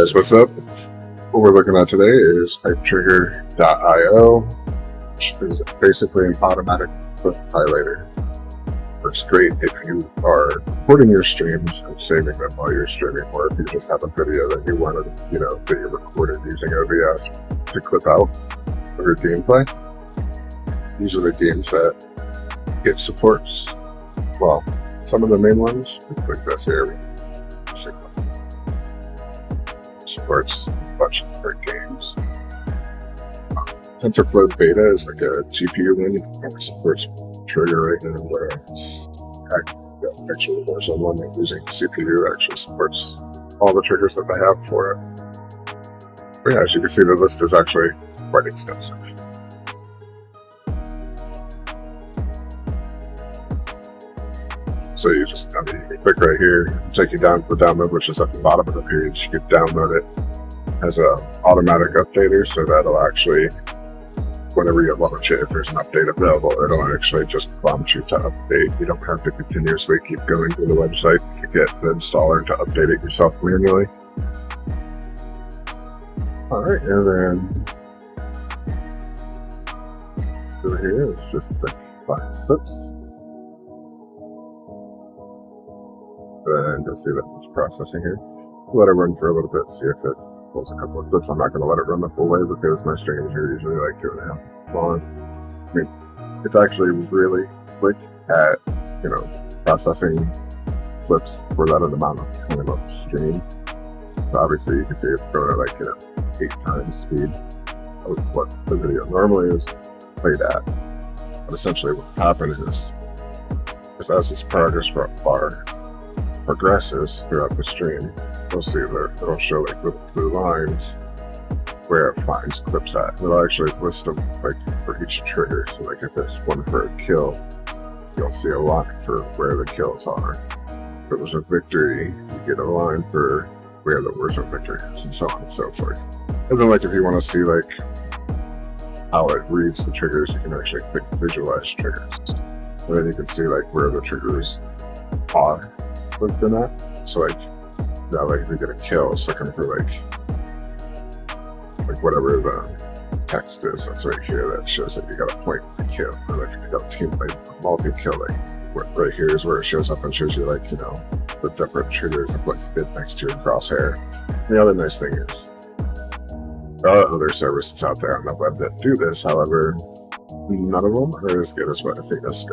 Guys, what's up? What we're looking at today is HypeTrigger.io, which is basically an automatic clip highlighter. Works great if you are recording your streams and saving them while you're streaming, or if you just have a video that you wanted, that you recorded using OBS to clip out of your gameplay. These are the games that it supports. Well, some of the main ones. Click this here. Supports a bunch of different games. TensorFlow Beta is like a GPU one. It supports Trigger right now, whereas actually there's one that using CPU actually supports all the triggers that they have for it. But yeah, as you can see, the list is actually quite extensive. So you just, you can click right here, take you down to the download, which is at the bottom of the page. You can download it as an automatic updater, so that'll actually, whenever you launch it, if there's an update available, it'll actually just prompt you to update. You don't have to continuously keep going to the website to get the installer to update it yourself manually. Alright, and then over here, it's just click Find Clips. And you'll see that it's processing here. Let it run for a little bit, see if it pulls a couple of clips. I'm not going to let it run the full way because my streams are usually like 2.5 minutes long. I mean, it's actually really quick at, processing clips for that amount of time of stream. So obviously you can see it's going at 8 times speed of what the video normally is played at. But essentially what happens is as this progress bar progresses throughout the stream, you'll see that it'll show little blue lines where it finds clips at. It'll actually list them for each trigger. So if it's one for a kill, you'll see a line for where the kills are. If it was a victory, you get a line for where there was a victory, and so on and so forth. And then if you want to see how it reads the triggers, you can actually click visualize triggers. And then you can see where the triggers are within that. So now if you get a kill, it's looking for whatever the text is that's right here that shows that you got a point to kill, or if you got a team multi-kill, right here is where it shows up and shows you the different triggers of what you did next to your crosshair. And the other nice thing is there are other services out there on the web that do this. However, none of them are as good as what Athena is.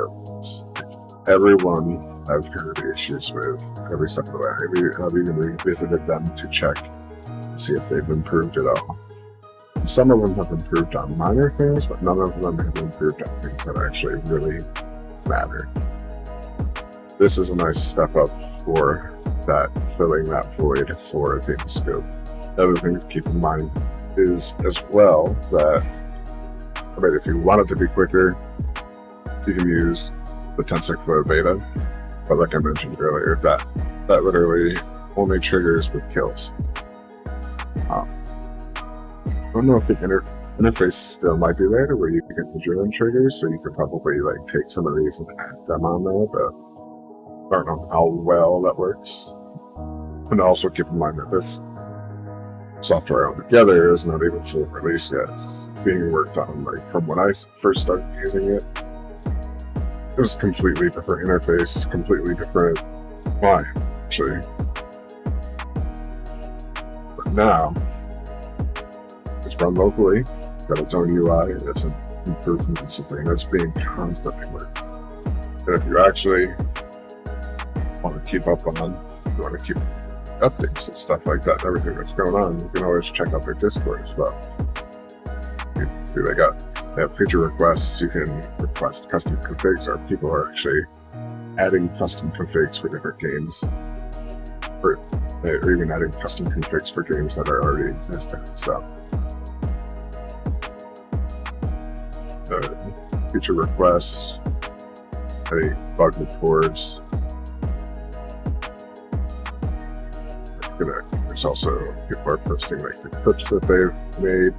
Everyone I've heard issues with every step of the way. I've even revisited them to check, see if they've improved at all. Some of them have improved on minor things, but none of them have improved on things that actually really matter. This is a nice step up for that, filling that void for AthenaScope. The other thing to keep in mind is as well that, if you want it to be quicker, you can use the TensorFlow Beta. But like I mentioned earlier, that literally only triggers with kills. I don't know if the interface still might be there where you can adjourn triggers, so you could probably take some of these and add them on there, but I don't know how well that works. And also keep in mind that this software altogether is not even full release yet. It's being worked on. From when I first started using it, it was a completely different interface, completely different line, actually. But now, it's run locally, it's got its own UI, and it's an improvement and something that's being constantly worked. And if you actually want to keep up on, you want to keep updates and stuff like that, and everything that's going on, you can always check out their Discord as well. You can see they have feature requests. You can request custom configs, or people are actually adding custom configs for different games, or even adding custom configs for games that are already existing. So, feature requests, any bug reports. There's also people are posting the clips that they've made.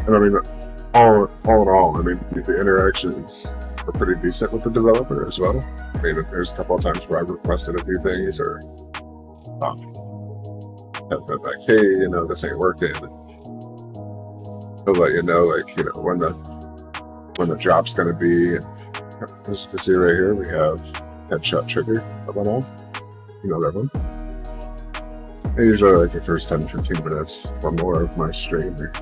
And all in all, the interactions are pretty decent with the developer as well. There's a couple of times where I've requested a few things, or And then like, hey, you know, this ain't working. He'll let you know, like, you know, when the drop's gonna be. And as you can see right here, we have headshot trigger that went on. You know that one. And usually like the first 10-15 minutes or more of my stream are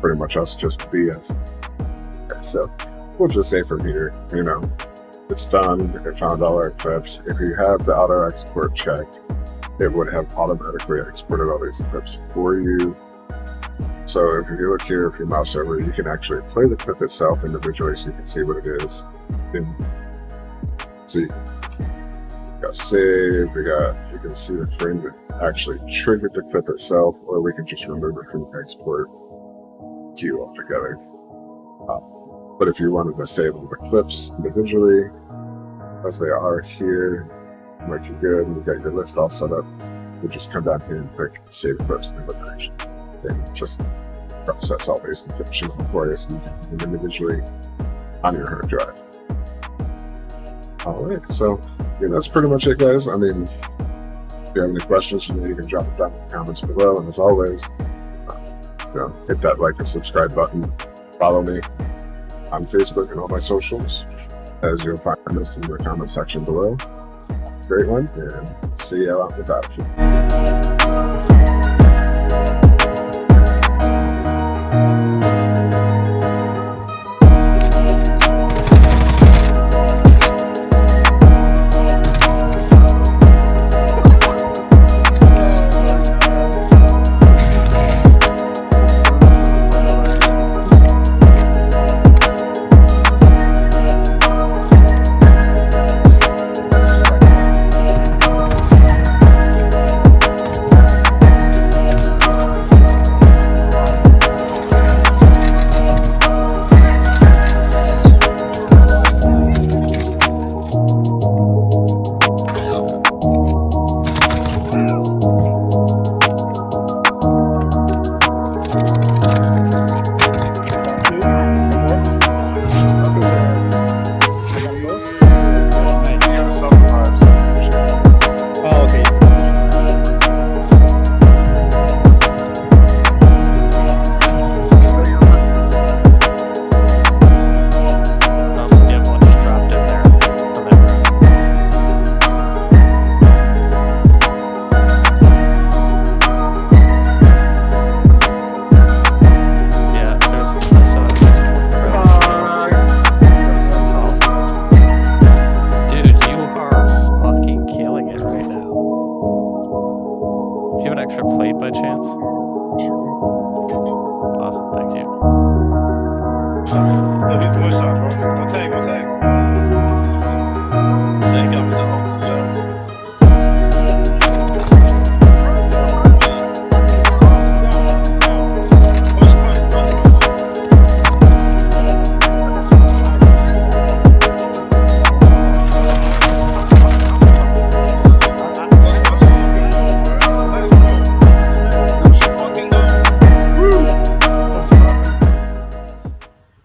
pretty much us just BS. Okay, so we'll just say from here, you know, it's done. It found all our clips. If you have the auto export checked, it would have automatically exported all these clips for you. So if you look here, if you mouse over, you can actually play the clip itself individually so you can see what it is. And so you got save, you can see the frame that actually triggered the clip itself, or we can just remove it from the export queue altogether. But if you wanted to save all the clips individually, as they are here, like you're good, and you got your list all set up, you just come down here and click save clips in elimination. And just process all these and finish them for you so you can keep them individually on your hard drive. Alright, so yeah, that's pretty much it, guys. I mean, if you have any questions, you can drop them down in the comments below. And as always, you know, hit that like and subscribe button. Follow me on Facebook and all my socials, as you'll find this in the comment section below. Great one, and see you out in the battlefield.